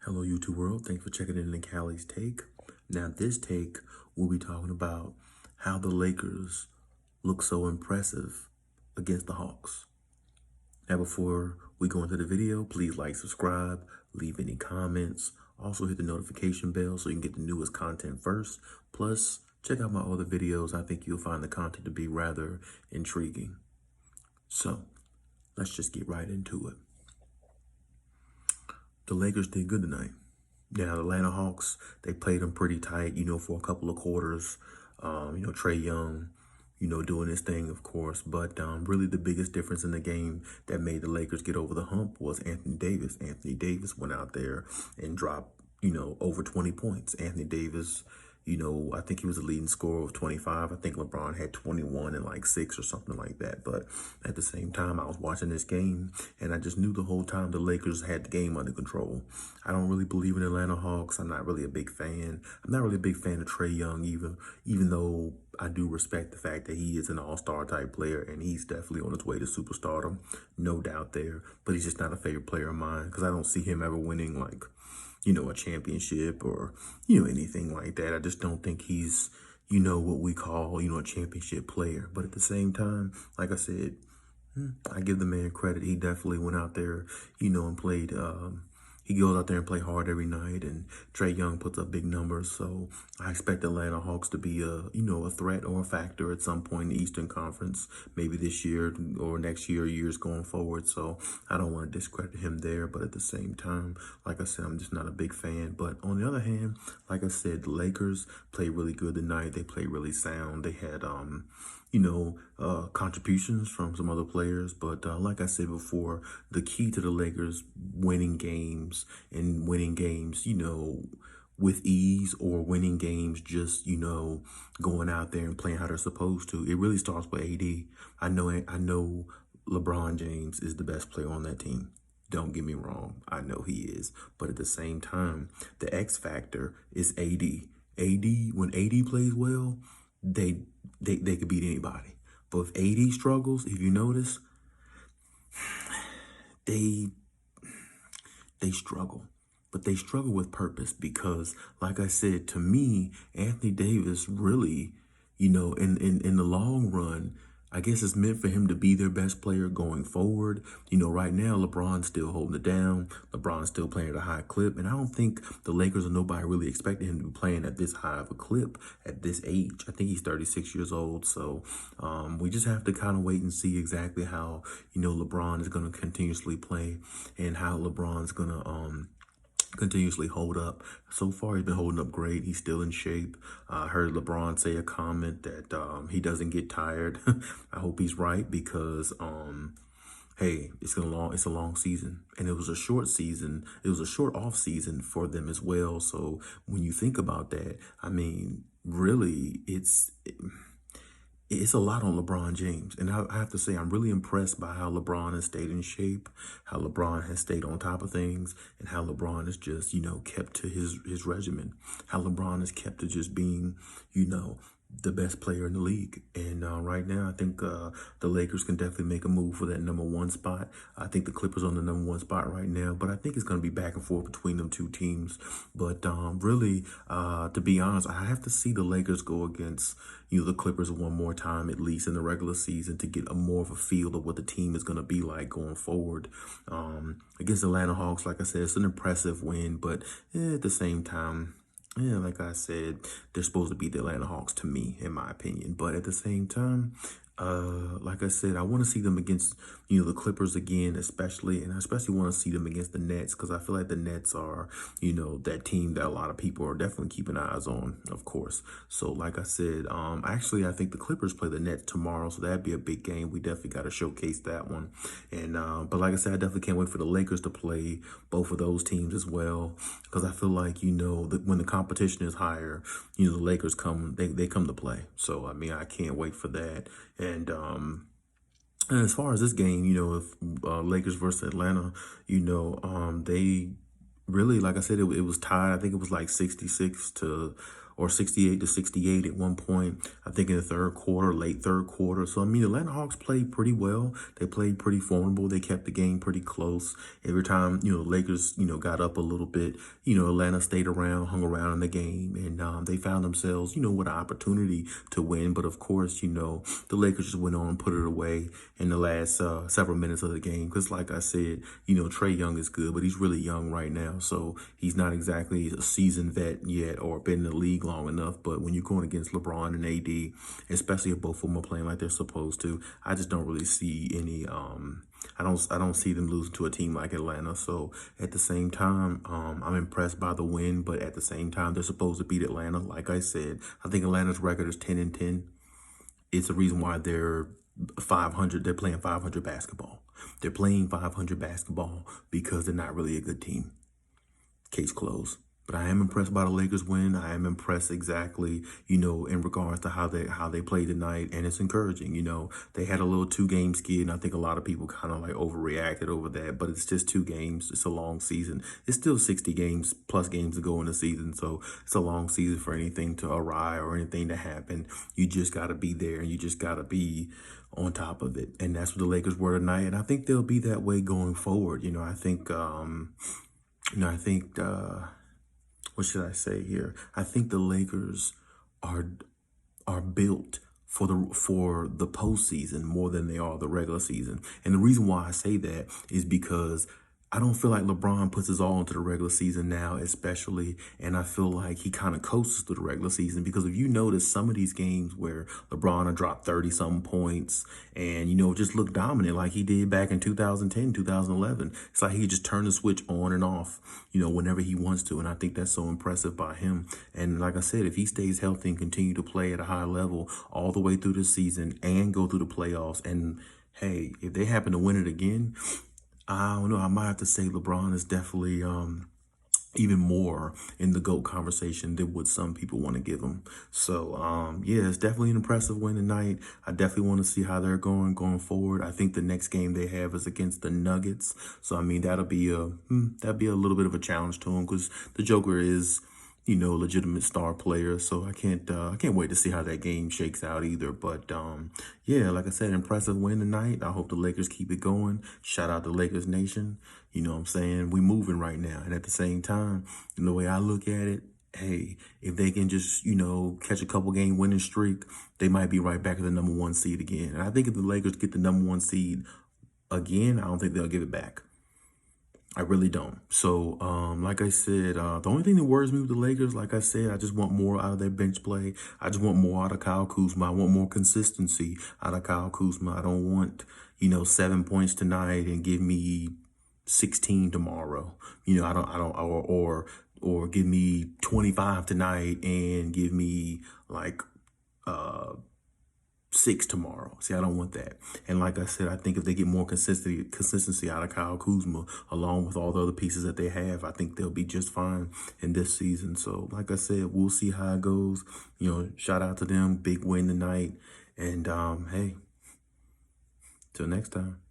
Hello, YouTube world. Thanks for checking in Khaliis take. Now, this take, we'll be talking about how the Lakers look so impressive against the Hawks. Now, before we go into the video, please like, subscribe, leave any comments. Also, hit the notification bell so you can get the newest content first. Plus, check out my other videos. I think you'll find the content to be rather intriguing. So, let's just get right into it. The Lakers did good tonight. Now, the Atlanta Hawks, they played them pretty tight, for a couple of quarters. Trae Young, doing his thing, of course. But really the biggest difference in the game that made the Lakers get over the hump was Anthony Davis. Anthony Davis went out there and dropped, over 20 points. Anthony Davis, I think he was the leading scorer of 25. I think LeBron had 21 and like 6 or something like that. But at the same time, I was watching this game and I just knew the whole time the Lakers had the game under control. I don't really believe in Atlanta Hawks. I'm not really a big fan. I'm not really a big fan of Trae Young even though I do respect the fact that he is an all-star type player and he's definitely on his way to superstardom. No doubt there. But he's just not a favorite player of mine because I don't see him ever winning like a championship or, anything like that. I just don't think he's, what we call, a championship player. But at the same time, like I said, I give the man credit. He definitely went out there, and played, he goes out there and play hard every night, and Trae Young puts up big numbers. So I expect the Atlanta Hawks to be a threat or a factor at some point in the Eastern Conference, maybe this year or next year, years going forward. So I don't want to discredit him there, but at the same time, like I said, I'm just not a big fan. But on the other hand, like I said, the Lakers played really good tonight. They played really sound. They had contributions from some other players. But like I said before, the key to the Lakers winning games and winning games, with ease or winning games just, going out there and playing how they're supposed to. It really starts with AD. I know LeBron James is the best player on that team. Don't get me wrong. I know he is. But at the same time, the X factor is AD. When AD plays well, they could beat anybody. But if AD struggles, if you notice, they struggle. But they struggle with purpose because, like I said, to me, Anthony Davis really, in the long run, I guess it's meant for him to be their best player going forward. Right now, LeBron's still holding it down. LeBron's still playing at a high clip. And I don't think the Lakers or nobody really expected him to be playing at this high of a clip at this age. I think he's 36 years old. So we just have to kind of wait and see exactly how, LeBron is going to continuously play and how LeBron's going to continuously hold up. So far, he's been holding up great. He's still in shape. I heard LeBron say a comment that he doesn't get tired. I hope he's right because, hey, it's a long season, and it was a short season. It was a short off season for them as well. So when you think about that, I mean, really, it's a lot on LeBron James. And I have to say, I'm really impressed by how LeBron has stayed in shape, how LeBron has stayed on top of things, and how LeBron has just, kept to his regimen, how LeBron has kept to just being, the best player in the league. And right now, I think the Lakers can definitely make a move for that #1 spot. I think the Clippers are on the #1 spot right now, but I think it's going to be back and forth between them two teams. But really, to be honest, I have to see the Lakers go against, the Clippers one more time, at least in the regular season, to get a more of a feel of what the team is going to be like going forward. Against the Atlanta Hawks, like I said, it's an impressive win, but at the same time, yeah, like I said, they're supposed to be the Atlanta Hawks to me, in my opinion. But at the same time, like I said, I want to see them against, the Clippers again, especially. And I especially want to see them against the Nets because I feel like the Nets are, that team that a lot of people are definitely keeping eyes on, of course. So like I said, actually, I think the Clippers play the Nets tomorrow. So that'd be a big game. We definitely got to showcase that one. And but like I said, I definitely can't wait for the Lakers to play both of those teams as well because I feel like, when the competition is higher, the Lakers they come to play. So, I mean, I can't wait for that. And as far as this game, if Lakers versus Atlanta, they really, like I said, it was tied. I think it was like 66 to or 68-68 at one point, I think in the third quarter, late third quarter. So, I mean, the Atlanta Hawks played pretty well. They played pretty formidable. They kept the game pretty close. Every time, the Lakers, got up a little bit, Atlanta stayed around, hung around in the game, and they found themselves, with an opportunity to win. But of course, the Lakers just went on and put it away in the last several minutes of the game. Because like I said, Trae Young is good, but he's really young right now. So he's not exactly a seasoned vet yet or been in the league long enough. But when you're going against LeBron and AD, especially if both of them are playing like they're supposed to, I just don't really see any I don't see them losing to a team like Atlanta. So at the same time, I'm impressed by the win, but at the same time, they're supposed to beat Atlanta. Like I said, I think Atlanta's record is 10-10. It's the reason why they're 500. They're playing 500 basketball. They're playing 500 basketball because they're not really a good team. Case closed. But I am impressed by the Lakers win. I am impressed exactly, in regards to how they played tonight. And it's encouraging, They had a little 2-game skid, and I think a lot of people kind of like overreacted over that. But it's just 2 games. It's a long season. It's still 60 games plus games to go in the season. So it's a long season for anything to awry or anything to happen. You just got to be there, and you just got to be on top of it. And that's what the Lakers were tonight. And I think they'll be that way going forward. I think, what should I say here? I think the Lakers are built for the postseason more than they are the regular season. And the reason why I say that is because I don't feel like LeBron puts his all into the regular season now, especially, and I feel like he kind of coasts through the regular season because if you notice some of these games where LeBron will drop 30-something points and, just look dominant like he did back in 2010, 2011. It's like he just turned the switch on and off, whenever he wants to, and I think that's so impressive by him. And like I said, if he stays healthy and continue to play at a high level all the way through the season and go through the playoffs, and hey, if they happen to win it again, I don't know. I might have to say LeBron is definitely even more in the GOAT conversation than what some people want to give him. So, yeah, it's definitely an impressive win tonight. I definitely want to see how they're going forward. I think the next game they have is against the Nuggets. So, I mean, that'll be a little bit of a challenge to him because the Joker is, legitimate star player. So I can't wait to see how that game shakes out either. But yeah, like I said, impressive win tonight. I hope the Lakers keep it going. Shout out to Lakers Nation. You know what I'm saying? We moving right now. And at the same time, the way I look at it, hey, if they can just, catch a couple game winning streak, they might be right back at the #1 seed again. And I think if the Lakers get the #1 seed again, I don't think they'll give it back. I really don't. So, like I said, the only thing that worries me with the Lakers, like I said, I just want more out of their bench play. I just want more out of Kyle Kuzma. I want more consistency out of Kyle Kuzma. I don't want, 7 points tonight and give me 16 tomorrow. Or give me 25 tonight and give me like, 6 tomorrow. See, I don't want that. And like I said, I think if they get more consistency out of Kyle Kuzma, along with all the other pieces that they have, I think they'll be just fine in this season. So like I said, we'll see how it goes. Shout out to them. Big win tonight. And hey, till next time.